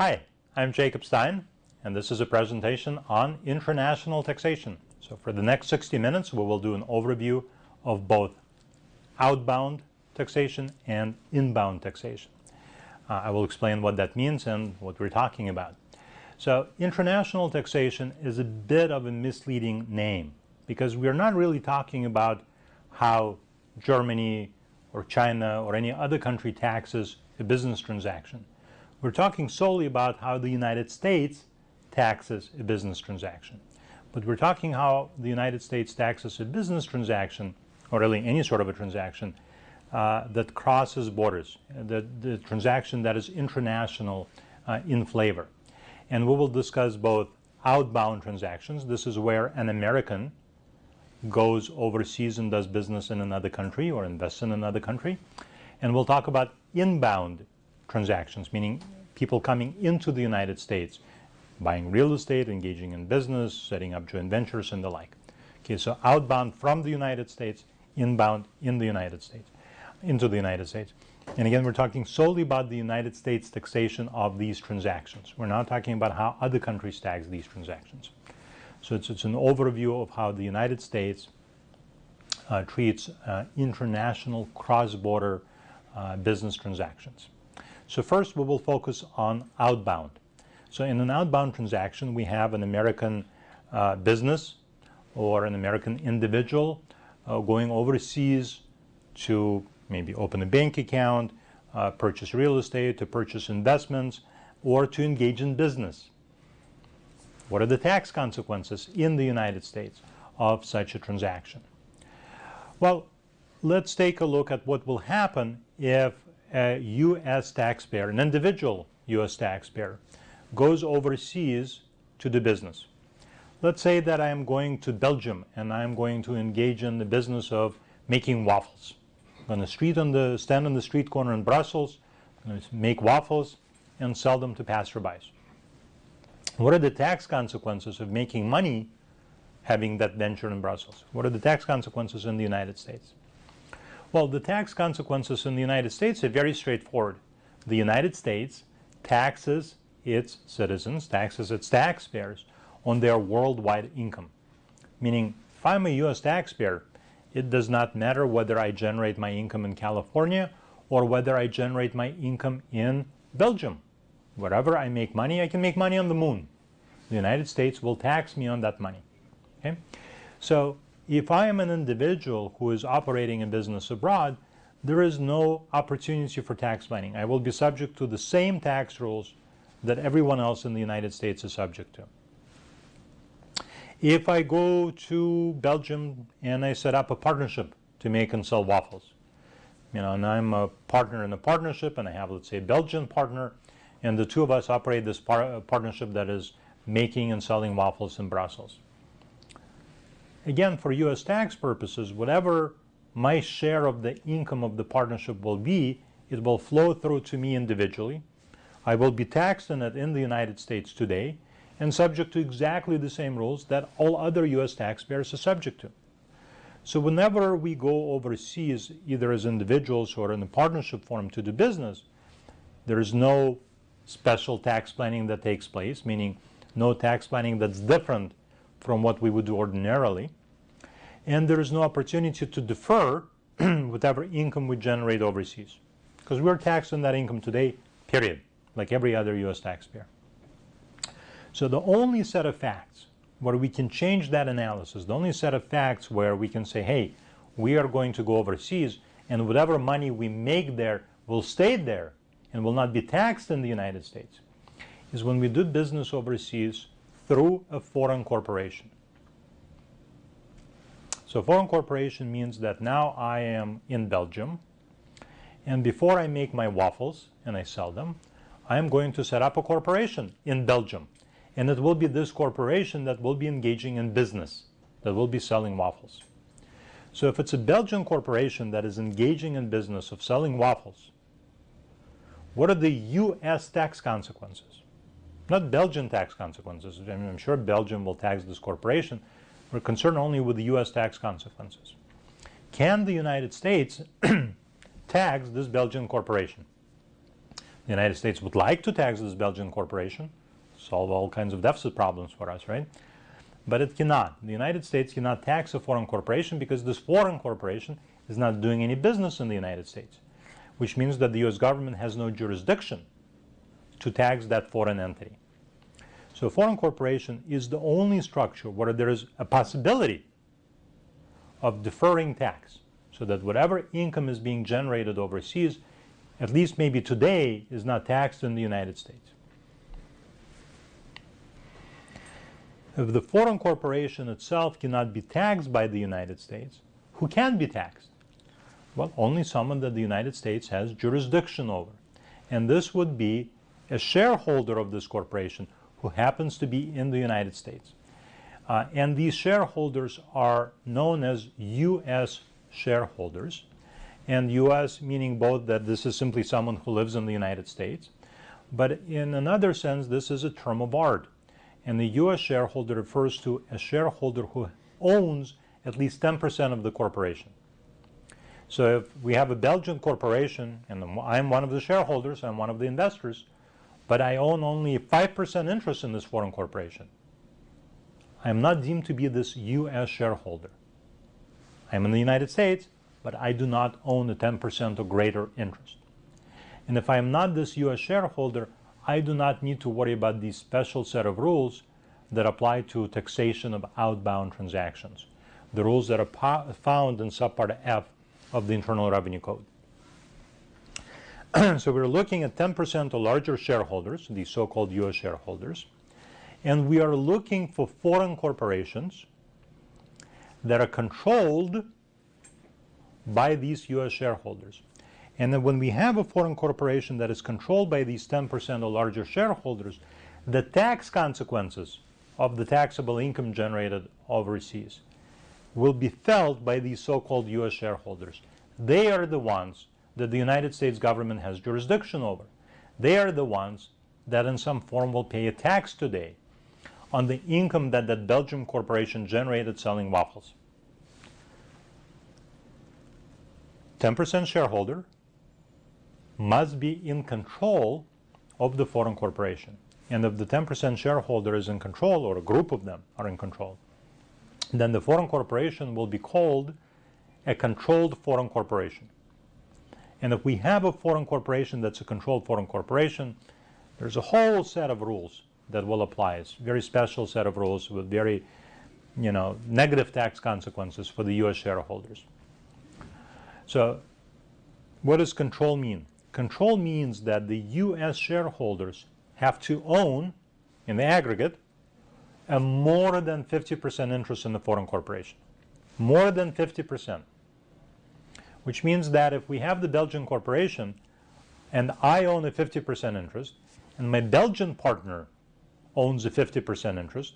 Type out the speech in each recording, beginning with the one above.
Hi, I'm Jacob Stein, and this is a presentation on international taxation. So for the next 60 minutes, we will do an overview of both outbound taxation and inbound taxation. I will explain what that means and what we're talking about. So international taxation is a bit of a misleading name because we're not really talking about how Germany or China or any other country taxes a business transaction. We're talking solely about how the United States taxes a business transaction. But we're talking how the United States taxes a business transaction, or really any sort of a transaction, that crosses borders, the transaction that is international in flavor. And we will discuss both outbound transactions. This is where an American goes overseas and does business in another country or invests in another country. And we'll talk about inbound transactions, meaning people coming into the United States, buying real estate, engaging in business, setting up joint ventures and the like. Okay, so outbound from the United States, inbound in the United States, into the United States. And again, we're talking solely about the United States taxation of these transactions. We're not talking about how other countries tax these transactions. So it's an overview of how the United States treats international cross-border business transactions. So first we will focus on outbound. So in an outbound transaction, we have an American business or an American individual going overseas to maybe open a bank account, purchase real estate, to purchase investments, or to engage in business. What are the tax consequences in the United States of such a transaction? Well, let's take a look at what will happen if a U.S. taxpayer, an individual U.S. taxpayer, goes overseas to do business. Let's say that I am going to Belgium and I am going to engage in the business of making waffles. I'm going to stand on the street corner in Brussels, I'm going to make waffles and sell them to passerbys. What are the tax consequences of making money having that venture in Brussels? What are the tax consequences in the United States? Well, the tax consequences in the United States are very straightforward. The United States taxes its citizens, taxes its taxpayers on their worldwide income. Meaning, if I'm a U.S. taxpayer, it does not matter whether I generate my income in California or whether I generate my income in Belgium. Wherever I make money, I can make money on the moon. The United States will tax me on that money. Okay? So if I am an individual who is operating a business abroad, there is no opportunity for tax planning. I will be subject to the same tax rules that everyone else in the United States is subject to. If I go to Belgium and I set up a partnership to make and sell waffles, and I'm a partner in a partnership and I have, let's say, a Belgian partner, and the two of us operate this partnership that is making and selling waffles in Brussels. Again, for U.S. tax purposes, whatever my share of the income of the partnership will be, it will flow through to me individually. I will be taxed on it in the United States today and subject to exactly the same rules that all other U.S. taxpayers are subject to. So whenever we go overseas, either as individuals or in a partnership form to do business, there is no special tax planning that takes place, meaning no tax planning that's different from what we would do ordinarily. And there is no opportunity to defer whatever income we generate overseas, because we're taxed on that income today, period, like every other U.S. taxpayer. So the only set of facts where we can change that analysis, the only set of facts where we can say, hey, we are going to go overseas and whatever money we make there will stay there and will not be taxed in the United States, is when we do business overseas through a foreign corporation. So foreign corporation means that now I am in Belgium, and before I make my waffles and I sell them, I am going to set up a corporation in Belgium. And it will be this corporation that will be engaging in business, that will be selling waffles. So if it's a Belgian corporation that is engaging in business of selling waffles, what are the U.S. tax consequences? Not Belgian tax consequences. I mean, I'm sure Belgium will tax this corporation. We're concerned only with the U.S. tax consequences. Can the United States tax this Belgian corporation? The The United States would like to tax this Belgian corporation, solve all kinds of deficit problems for us, right? But it cannot. The United States cannot tax a foreign corporation because this foreign corporation is not doing any business in the United States, which means that the U.S. government has no jurisdiction to tax that foreign entity. So a foreign corporation is the only structure where there is a possibility of deferring tax, so that whatever income is being generated overseas, at least maybe today, is not taxed in the United States. If the foreign corporation itself cannot be taxed by the United States, who can be taxed? Well, only someone that the United States has jurisdiction over. And this would be a shareholder of this corporation who happens to be in the United States. And these shareholders are known as U.S. shareholders. And U.S. meaning both that this is simply someone who lives in the United States, but in another sense, this is a term of art. And the U.S. shareholder refers to a shareholder who owns at least 10% of the corporation. So if we have a Belgian corporation, and I'm one of the shareholders, I'm one of the investors, but I own only 5% interest in this foreign corporation, I'm not deemed to be this U.S. shareholder. I'm in the United States, but I do not own a 10% or greater interest. And if I am not this U.S. shareholder, I do not need to worry about these special set of rules that apply to taxation of outbound transactions, the rules that are found in subpart F of the Internal Revenue Code. So we're looking at 10% or larger shareholders, these so-called U.S. shareholders, and we are looking for foreign corporations that are controlled by these U.S. shareholders. And then when we have a foreign corporation that is controlled by these 10% or larger shareholders, the tax consequences of the taxable income generated overseas will be felt by these so-called U.S. shareholders. They are the ones that the United States government has jurisdiction over. They are the ones that in some form will pay a tax today on the income that that Belgian corporation generated selling waffles. 10% shareholder must be in control of the foreign corporation. And if the 10% shareholder is in control, or a group of them are in control, then the foreign corporation will be called a controlled foreign corporation. And if we have a foreign corporation that's a controlled foreign corporation, there's a whole set of rules that will apply. It's a very special set of rules with very, negative tax consequences for the U.S. shareholders. So what does control mean? Control means that the U.S. shareholders have to own, in the aggregate, a more than 50% interest in the foreign corporation. More than 50%. Which means that if we have the Belgian corporation and I own a 50% interest and my Belgian partner owns a 50% interest,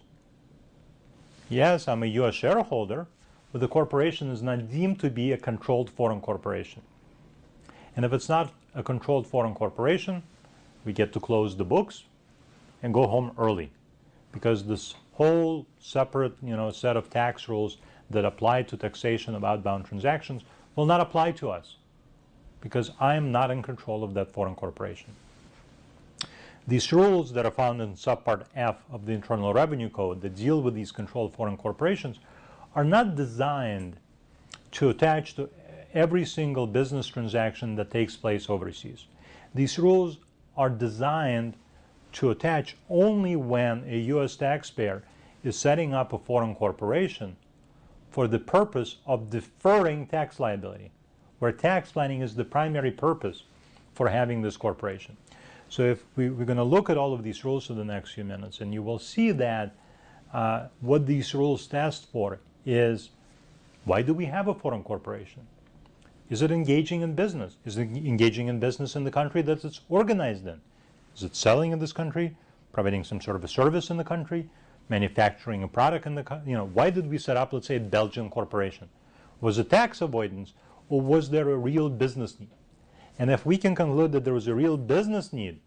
yes, I'm a U.S. shareholder, but the corporation is not deemed to be a controlled foreign corporation. And if it's not a controlled foreign corporation, we get to close the books and go home early, because this whole separate set of tax rules that apply to taxation of outbound transactions will not apply to us, because I am not in control of that foreign corporation. These rules that are found in subpart F of the Internal Revenue Code that deal with these controlled foreign corporations are not designed to attach to every single business transaction that takes place overseas. These rules are designed to attach only when a U.S. taxpayer is setting up a foreign corporation for the purpose of deferring tax liability, where tax planning is the primary purpose for having this corporation. So if we're going to look at all of these rules for the next few minutes, and you will see that what these rules test for is, why do we have a foreign corporation? Is it engaging in business? Is it engaging in business in the country that it's organized in? Is it selling in this country, providing some sort of a service in the country, manufacturing a product in the country? Why did we set up, let's say, a Belgian corporation? Was it tax avoidance, or was there a real business need? And if we can conclude that there was a real business need,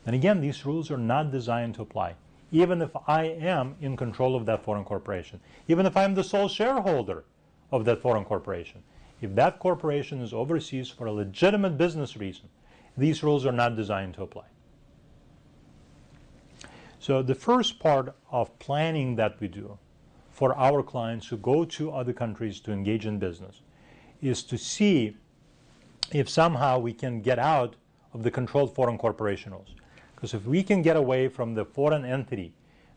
then again, these rules are not designed to apply. Even if I am in control of that foreign corporation, even if I'm the sole shareholder of that foreign corporation, if that corporation is overseas for a legitimate business reason, these rules are not designed to apply. So the first part of planning that we do for our clients who go to other countries to engage in business is to see if somehow we can get out of the controlled foreign corporation rules. Because if we can get away from the foreign entity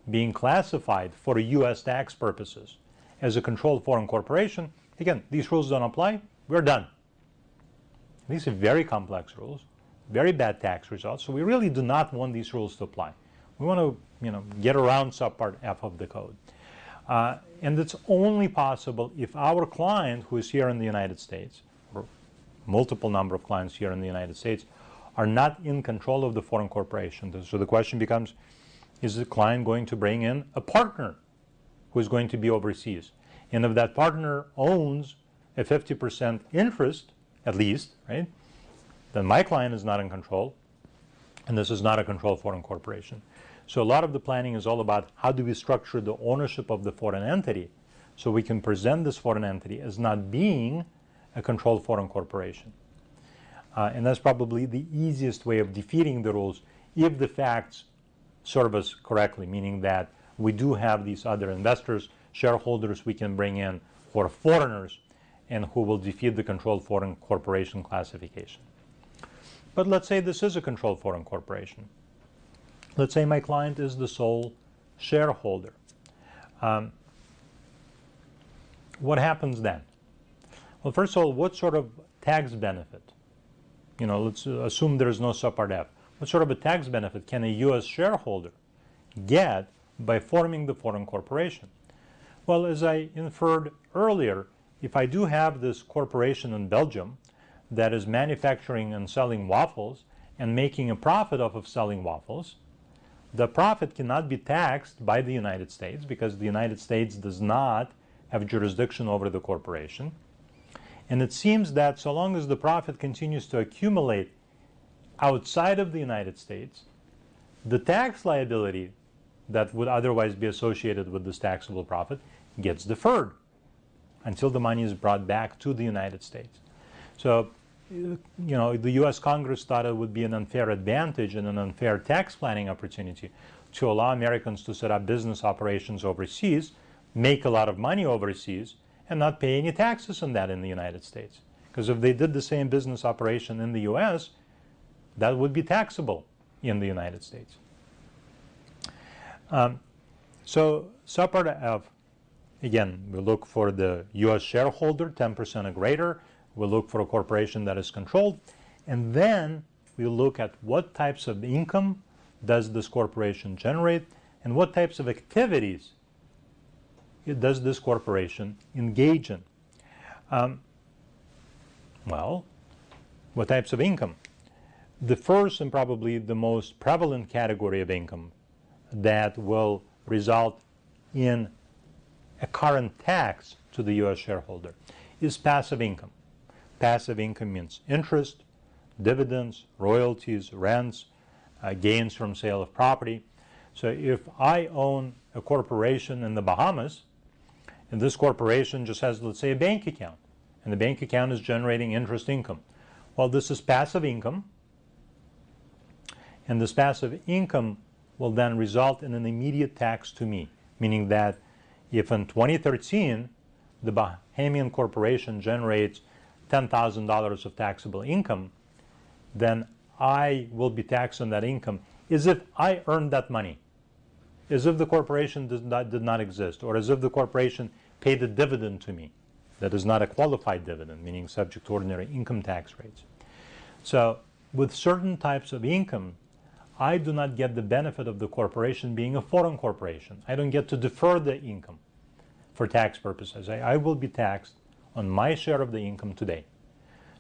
being classified for U.S. tax purposes as a controlled foreign corporation, again, these rules don't apply, we're done. These are very complex rules, very bad tax results, so we really do not want these rules to apply. We want to, get around subpart F of the code. And it's only possible if our client who is here in the United States, or multiple number of clients here in the United States, are not in control of the foreign corporation. So the question becomes, is the client going to bring in a partner who is going to be overseas? And if that partner owns a 50% interest, at least, right, then my client is not in control, and this is not a controlled foreign corporation. So a lot of the planning is all about how do we structure the ownership of the foreign entity so we can present this foreign entity as not being a controlled foreign corporation. And that's probably the easiest way of defeating the rules if the facts serve us correctly, meaning that we do have these other investors, shareholders we can bring in who are foreigners and who will defeat the controlled foreign corporation classification. But let's say this is a controlled foreign corporation. Let's say my client is the sole shareholder. What happens then? Well, first of all, what sort of tax benefit? Let's assume there is no subpart F. What sort of a tax benefit can a U.S. shareholder get by forming the foreign corporation? Well, as I inferred earlier, if I do have this corporation in Belgium that is manufacturing and selling waffles and making a profit off of selling waffles, the profit cannot be taxed by the United States because the United States does not have jurisdiction over the corporation. And it seems that so long as the profit continues to accumulate outside of the United States, the tax liability that would otherwise be associated with this taxable profit gets deferred until the money is brought back to the United States. So, the U.S. Congress thought it would be an unfair advantage and an unfair tax planning opportunity to allow Americans to set up business operations overseas, make a lot of money overseas, and not pay any taxes on that in the United States. Because if they did the same business operation in the U.S., that would be taxable in the United States. So subpart F, again, we look for the U.S. shareholder, 10% or greater. We'll look for a corporation that is controlled. And then we look at what types of income does this corporation generate and what types of activities does this corporation engage in. Well, what types of income? The first and probably the most prevalent category of income that will result in a current tax to the U.S. shareholder is passive income. Passive income means interest, dividends, royalties, rents, gains from sale of property. So if I own a corporation in the Bahamas, and this corporation just has, let's say, a bank account, and the bank account is generating interest income. Well, this is passive income, and this passive income will then result in an immediate tax to me, meaning that if in 2013 the Bahamian corporation generates $10,000 of taxable income, then I will be taxed on that income as if I earned that money, as if the corporation did not exist, or as if the corporation paid a dividend to me that is not a qualified dividend, meaning subject to ordinary income tax rates. So with certain types of income, I do not get the benefit of the corporation being a foreign corporation. I don't get to defer the income for tax purposes. I will be taxed on my share of the income today.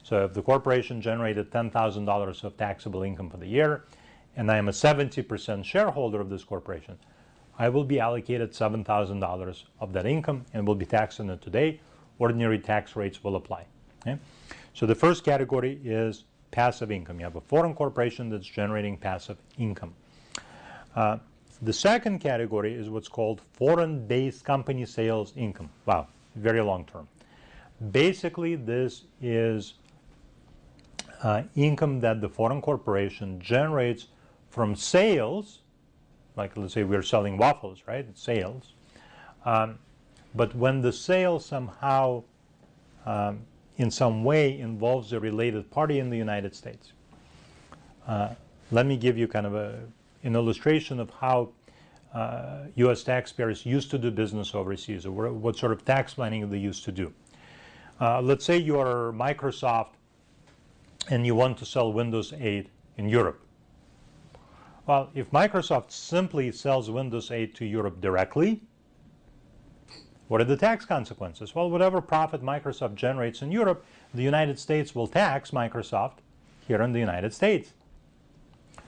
So if the corporation generated $10,000 of taxable income for the year, and I am a 70% shareholder of this corporation, I will be allocated $7,000 of that income and will be taxed on it today. Ordinary tax rates will apply. Okay? So the first category is passive income. You have a foreign corporation that's generating passive income. The second category is what's called foreign-based company sales income. Wow, very long term. Basically, this is income that the foreign corporation generates from sales, like let's say we're selling waffles, right? It's sales. But when the sale somehow in some way involves a related party in the United States. Let me give you kind of an illustration of how U.S. taxpayers used to do business overseas, or what sort of tax planning they used to do. Let's say you are Microsoft and you want to sell Windows 8 in Europe. Well, if Microsoft simply sells Windows 8 to Europe directly, what are the tax consequences? Well, whatever profit Microsoft generates in Europe, the United States will tax Microsoft here in the United States.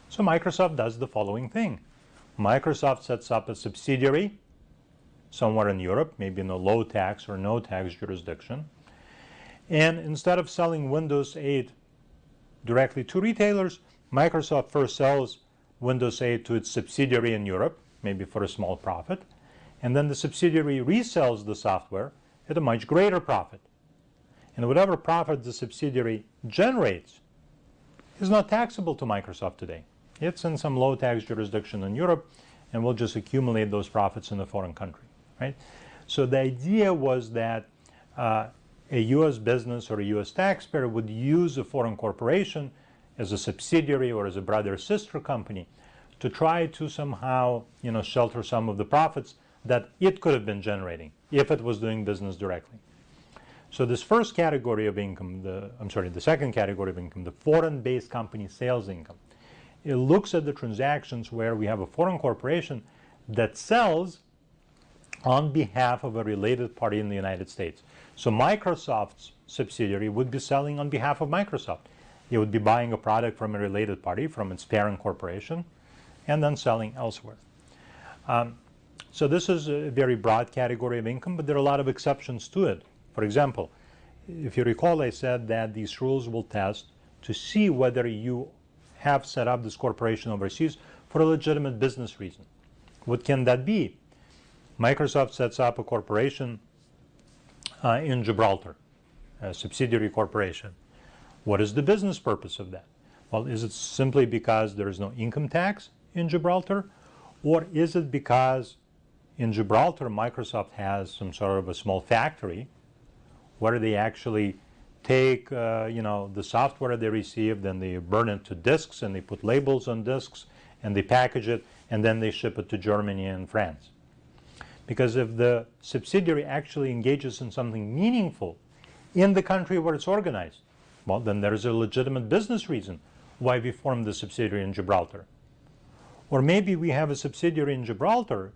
So Microsoft does the following thing. Microsoft sets up a subsidiary somewhere in Europe, maybe in a low tax or no tax jurisdiction. And instead of selling Windows 8 directly to retailers, Microsoft first sells Windows 8 to its subsidiary in Europe, maybe for a small profit. And then the subsidiary resells the software at a much greater profit. And whatever profit the subsidiary generates is not taxable to Microsoft today. It's in some low tax jurisdiction in Europe, and we'll just accumulate those profits in a foreign country, right? So the idea was that a U.S. business or a U.S. taxpayer would use a foreign corporation as a subsidiary or as a brother or sister company to try to somehow, shelter some of the profits that it could have been generating if it was doing business directly. So this first category of income, the second category of income, the foreign-based company sales income, it looks at the transactions where we have a foreign corporation that sells on behalf of a related party in the United States. So Microsoft's subsidiary would be selling on behalf of Microsoft. It would be buying a product from a related party, from its parent corporation, and then selling elsewhere. So this is a very broad category of income, but there are a lot of exceptions to it. For example, if you recall, I said that these rules will test to see whether you have set up this corporation overseas for a legitimate business reason. What can that be? Microsoft sets up a corporation in Gibraltar, a subsidiary corporation. What is the business purpose of that? Well, is it simply because there is no income tax in Gibraltar? Or is it because in Gibraltar, Microsoft has some sort of a small factory where they actually take the software they received and they burn it to disks and they put labels on disks and they package it and then they ship it to Germany and France. Because if the subsidiary actually engages in something meaningful in the country where it's organized, well, then there is a legitimate business reason why we formed the subsidiary in Gibraltar. Or maybe we have a subsidiary in Gibraltar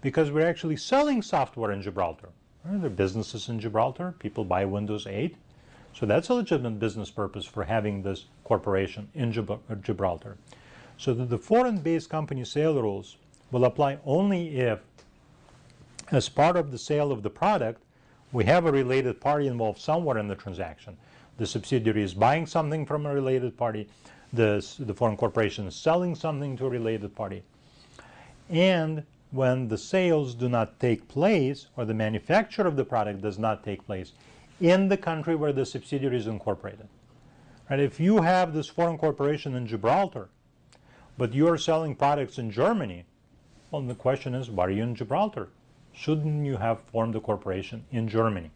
because we're actually selling software in Gibraltar. There are businesses in Gibraltar. People buy Windows 8. So that's a legitimate business purpose for having this corporation in Gibraltar. So the foreign-based company sale rules will apply only if, as part of the sale of the product, we have a related party involved somewhere in the transaction. The subsidiary is buying something from a related party. The foreign corporation is selling something to a related party. And when the sales do not take place, or the manufacture of the product does not take place in the country where the subsidiary is incorporated. Right? If you have this foreign corporation in Gibraltar, but you are selling products in Germany, well, the question is, why are you in Gibraltar? Shouldn't you have formed a corporation in Germany?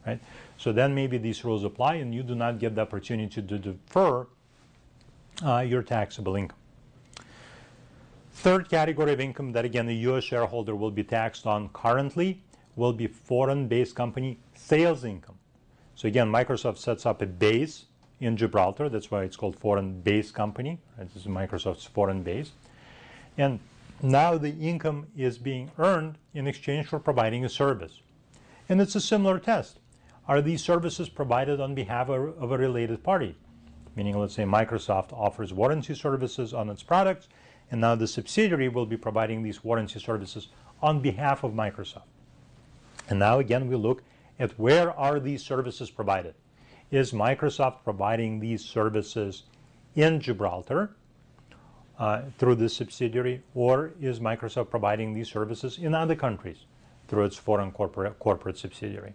Right? So then maybe these rules apply and you do not get the opportunity to defer your taxable income. Third category of income that, again, the U.S. shareholder will be taxed on currently will be foreign-based company sales income. So again, Microsoft sets up a base in Gibraltar. That's why it's called foreign-based company. Right? This is Microsoft's foreign base. And now the income is being earned in exchange for providing a service. And it's a similar test. Are these services provided on behalf of a related party? Meaning, let's say Microsoft offers warranty services on its products, and now the subsidiary will be providing these warranty services on behalf of Microsoft. And now again, we look at where are these services provided. Is Microsoft providing these services in Gibraltar through this subsidiary, or is Microsoft providing these services in other countries through its foreign corporate subsidiary?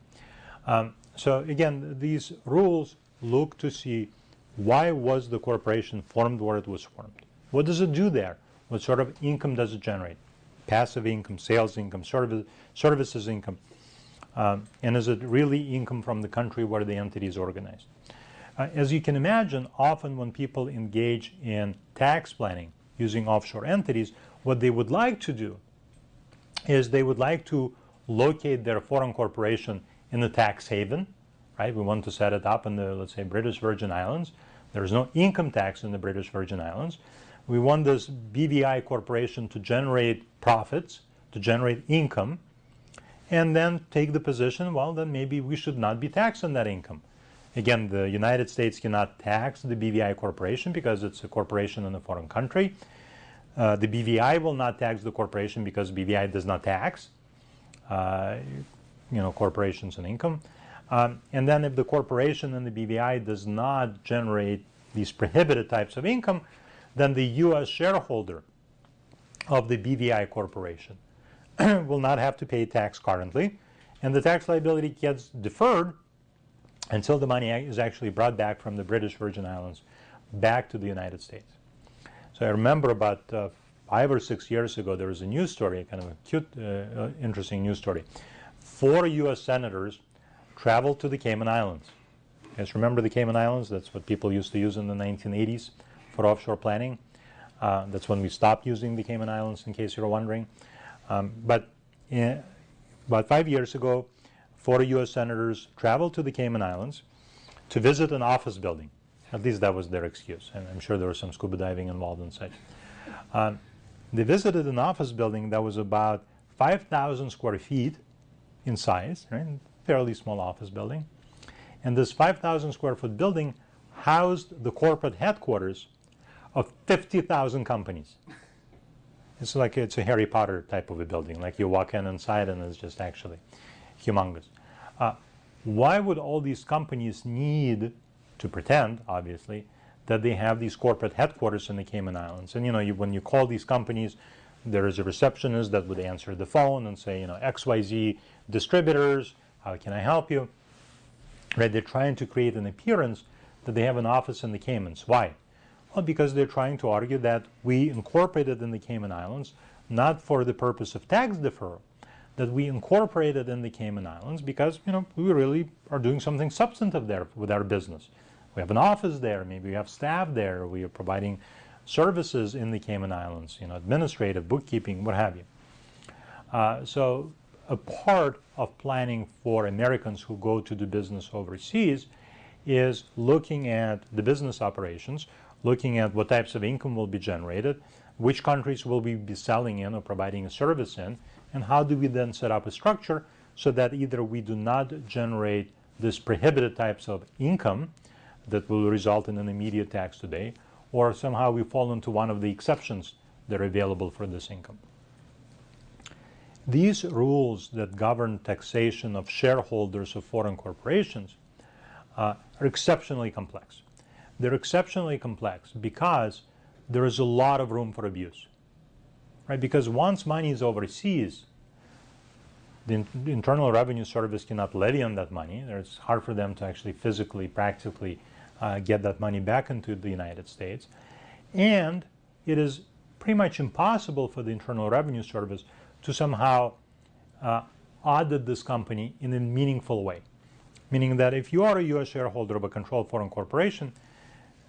So again, these rules look to see Why was the corporation formed where it was formed? What does it do there? What sort of income does it generate? Passive income, sales income, services income. And is it really income from the country where the entity is organized? As you can imagine, often when people engage in tax planning using offshore entities, what they would like to do is they would like to locate their foreign corporation in a tax haven, right? We want to set it up in the, let's say, British Virgin Islands. There's no income tax in the British Virgin Islands. We want this BVI corporation to generate profits, to generate income, and then take the position, well, then maybe we should not be taxing that income. Again, the United States cannot tax the BVI corporation because it's a corporation in a foreign country. The BVI will not tax the corporation because BVI does not tax, corporations and income. And then if the corporation and the BVI does not generate these prohibited types of income, then the U.S. shareholder of the BVI corporation will not have to pay tax currently, and the tax liability gets deferred until the money is actually brought back from the British Virgin Islands back to the United States. So I remember about 5 or 6 years ago, there was a news story, kind of a cute, interesting news story. 4 U.S. senators traveled to the Cayman Islands. You guys remember the Cayman Islands? That's what people used to use in the 1980s for offshore planning. That's when we stopped using the Cayman Islands, in case you're wondering. But about 5 years ago, 4 U.S. senators traveled to the Cayman Islands to visit an office building. At least that was their excuse, and I'm sure there was some scuba diving involved and such. They visited an office building that was about 5,000 square feet in size, right? Fairly small office building. And this 5,000 square foot building housed the corporate headquarters of 50,000 companies. It's like it's a Harry Potter type of a building, like you walk in inside and it's just actually humongous. Why would all these companies need to pretend, obviously, that they have these corporate headquarters in the Cayman Islands? And when you call these companies, there is a receptionist that would answer the phone and say, XYZ distributors, how can I help you? Right? They're trying to create an appearance that they have an office in the Caymans. Why? Well, because they're trying to argue that we incorporated in the Cayman Islands not for the purpose of tax deferral, that we incorporated in the Cayman Islands because we really are doing something substantive there with our business. We have an office there, maybe we have staff there, we are providing services in the Cayman Islands, administrative, bookkeeping, what have you. So a part of planning for Americans who go to do business overseas is looking at the business operations, looking at what types of income will be generated, which countries will we be selling in or providing a service in, and how do we then set up a structure so that either we do not generate these prohibited types of income that will result in an immediate tax today, or somehow we fall into one of the exceptions that are available for this income. These rules that govern taxation of shareholders of foreign corporations are exceptionally complex. They're exceptionally complex because there is a lot of room for abuse. Right? Because once money is overseas, the Internal Revenue Service cannot levy on that money. It's hard for them to actually physically, practically get that money back into the United States. And it is pretty much impossible for the Internal Revenue Service to somehow audit this company in a meaningful way. Meaning that if you are a U.S. shareholder of a controlled foreign corporation,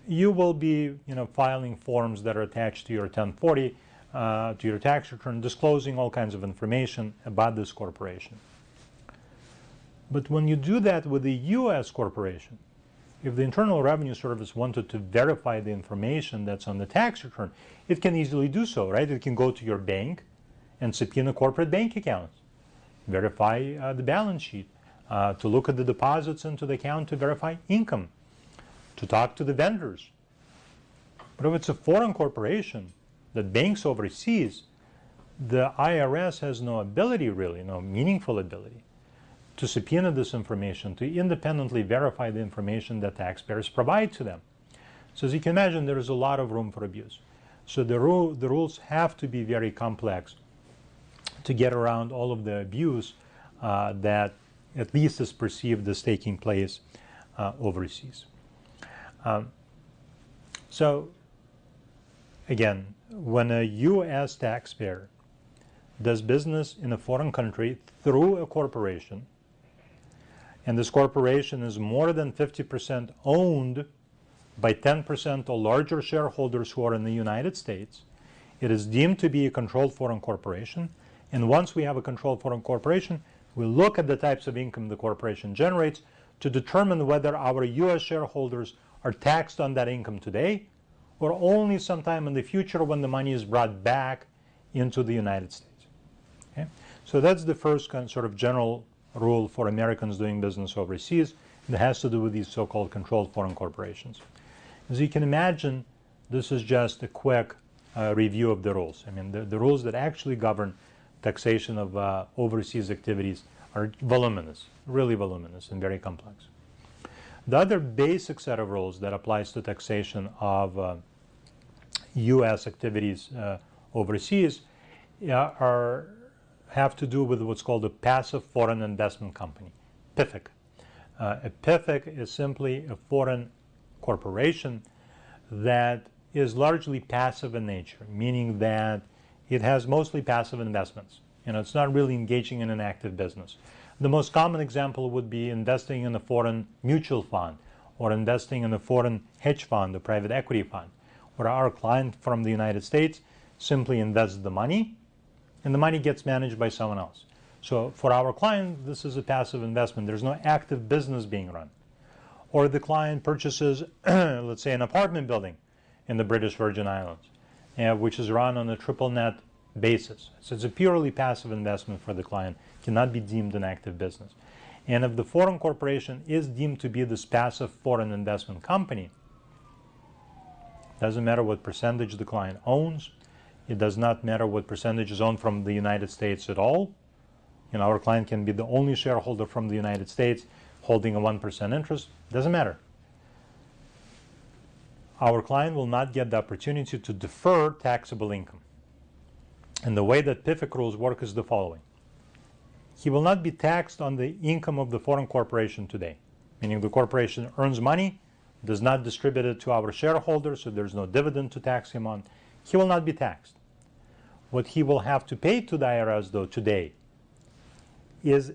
you will be filing forms that are attached to your 1040, to your tax return, disclosing all kinds of information about this corporation. But when you do that with a U.S. corporation, if the Internal Revenue Service wanted to verify the information that's on the tax return, it can easily do so, right? It can go to your bank and subpoena corporate bank accounts, verify the balance sheet, to look at the deposits into the account to verify income, to talk to the vendors. But if it's a foreign corporation that banks overseas, the IRS has no ability really, no meaningful ability to subpoena this information, to independently verify the information that taxpayers provide to them. So as you can imagine, there is a lot of room for abuse. So the rules have to be very complex to get around all of the abuse that at least is perceived as taking place overseas. So again, when a U.S. taxpayer does business in a foreign country through a corporation, and this corporation is more than 50% owned by 10% or larger shareholders who are in the United States, it is deemed to be a controlled foreign corporation. And once we have a controlled foreign corporation, we look at the types of income the corporation generates to determine whether our U.S. shareholders are taxed on that income today or only sometime in the future when the money is brought back into the United States. Okay? So that's the first kind of sort of general rule for Americans doing business overseas. It has to do with these so-called controlled foreign corporations. As you can imagine, this is just a quick review of the rules. I mean, the rules that actually govern taxation of overseas activities are voluminous, really voluminous and very complex. The other basic set of rules that applies to taxation of U.S. activities overseas have to do with what's called a passive foreign investment company, PFIC. A PFIC is simply a foreign corporation that is largely passive in nature, meaning that it has mostly passive investments. It's not really engaging in an active business. The most common example would be investing in a foreign mutual fund or investing in a foreign hedge fund or private equity fund, where our client from the United States simply invests the money and the money gets managed by someone else. So for our client, this is a passive investment. There's no active business being run. Or the client purchases, let's say, an apartment building in the British Virgin Islands, which is run on a triple net basis. So it's a purely passive investment for the client, cannot be deemed an active business. And if the foreign corporation is deemed to be this passive foreign investment company, doesn't matter what percentage the client owns, it does not matter what percentage is owned from the United States at all. Our client can be the only shareholder from the United States holding a 1% interest, doesn't matter. Our client will not get the opportunity to defer taxable income. And the way that PFIC rules work is the following. He will not be taxed on the income of the foreign corporation today, meaning the corporation earns money, does not distribute it to our shareholders, so there's no dividend to tax him on. He will not be taxed. What he will have to pay to the IRS, though, today is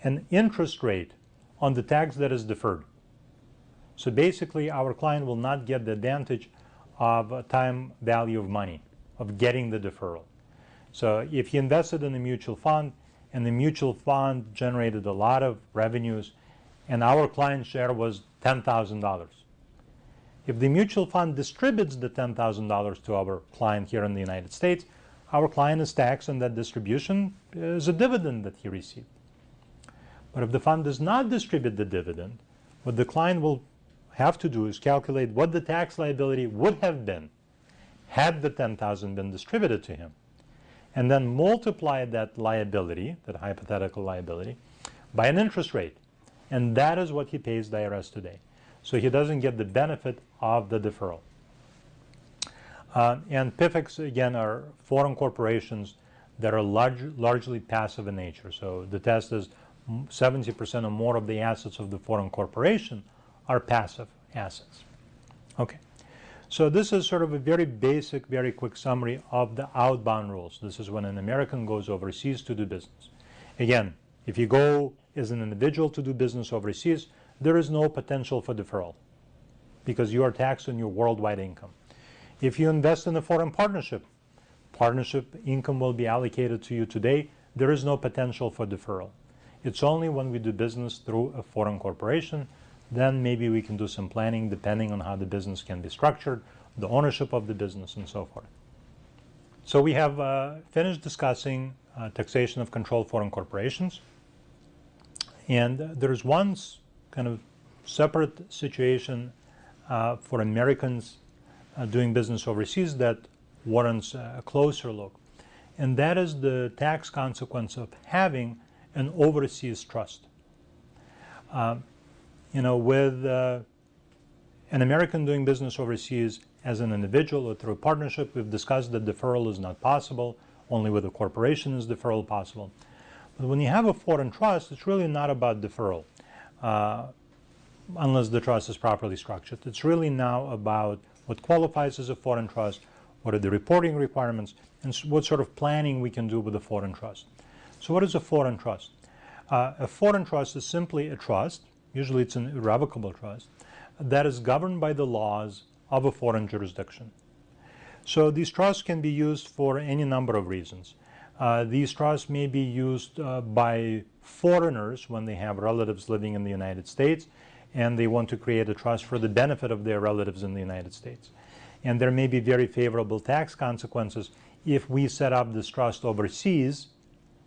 an interest rate on the tax that is deferred. So basically, our client will not get the advantage of a time value of money, of getting the deferral. So if he invested in a mutual fund and the mutual fund generated a lot of revenues and our client's share was $10,000, if the mutual fund distributes the $10,000 to our client here in the United States, our client is taxed on that distribution as a dividend that he received. But if the fund does not distribute the dividend, what the client will have to do is calculate what the tax liability would have been had the $10,000 been distributed to him, and then multiply that liability, that hypothetical liability, by an interest rate. And that is what he pays the IRS today. So he doesn't get the benefit of the deferral. And PFICs, again, are foreign corporations that are largely passive in nature. So the test is 70% or more of the assets of the foreign corporation are passive assets. Okay. So this is sort of a very basic, very quick summary of the outbound rules. This is when an American goes overseas to do business. Again, if you go as an individual to do business overseas, there is no potential for deferral because you are taxed on your worldwide income. If you invest in a foreign partnership, partnership income will be allocated to you today. There is no potential for deferral. It's only when we do business through a foreign corporation, then maybe we can do some planning depending on how the business can be structured, the ownership of the business, and so forth. So we have finished discussing taxation of controlled foreign corporations. And there's one kind of separate situation for Americans doing business overseas that warrants a closer look. And that is the tax consequence of having an overseas trust. With an American doing business overseas as an individual or through a partnership, we've discussed that deferral is not possible. Only with a corporation is deferral possible. But when you have a foreign trust, it's really not about deferral, unless the trust is properly structured. It's really now about what qualifies as a foreign trust, what are the reporting requirements, and what sort of planning we can do with a foreign trust. So what is a foreign trust? A foreign trust is simply a trust, usually it's an irrevocable trust, that is governed by the laws of a foreign jurisdiction. So these trusts can be used for any number of reasons. These trusts may be used by foreigners when they have relatives living in the United States and they want to create a trust for the benefit of their relatives in the United States. And there may be very favorable tax consequences if we set up this trust overseas,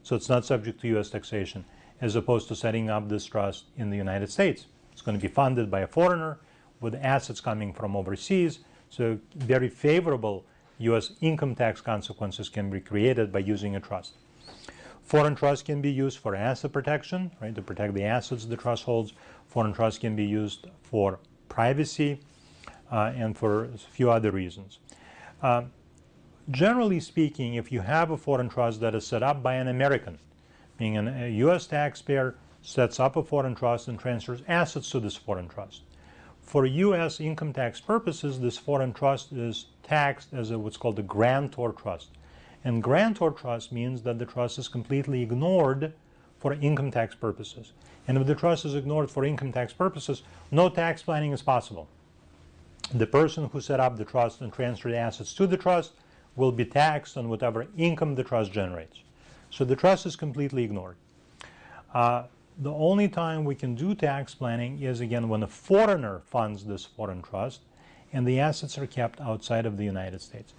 so it's not subject to U.S. taxation, as opposed to setting up this trust in the United States. It's going to be funded by a foreigner with assets coming from overseas, so very favorable U.S. income tax consequences can be created by using a trust. Foreign trust can be used for asset protection, right, to protect the assets the trust holds. Foreign trust can be used for privacy and for a few other reasons. Generally speaking, if you have a foreign trust that is set up by an American, meaning a U.S. taxpayer sets up a foreign trust and transfers assets to this foreign trust. For U.S. income tax purposes, this foreign trust is taxed as what's called a grantor trust. And grantor trust means that the trust is completely ignored for income tax purposes. And if the trust is ignored for income tax purposes, no tax planning is possible. The person who set up the trust and transferred assets to the trust will be taxed on whatever income the trust generates. So the trust is completely ignored. The only time we can do tax planning is, again, when a foreigner funds this foreign trust and the assets are kept outside of the United States.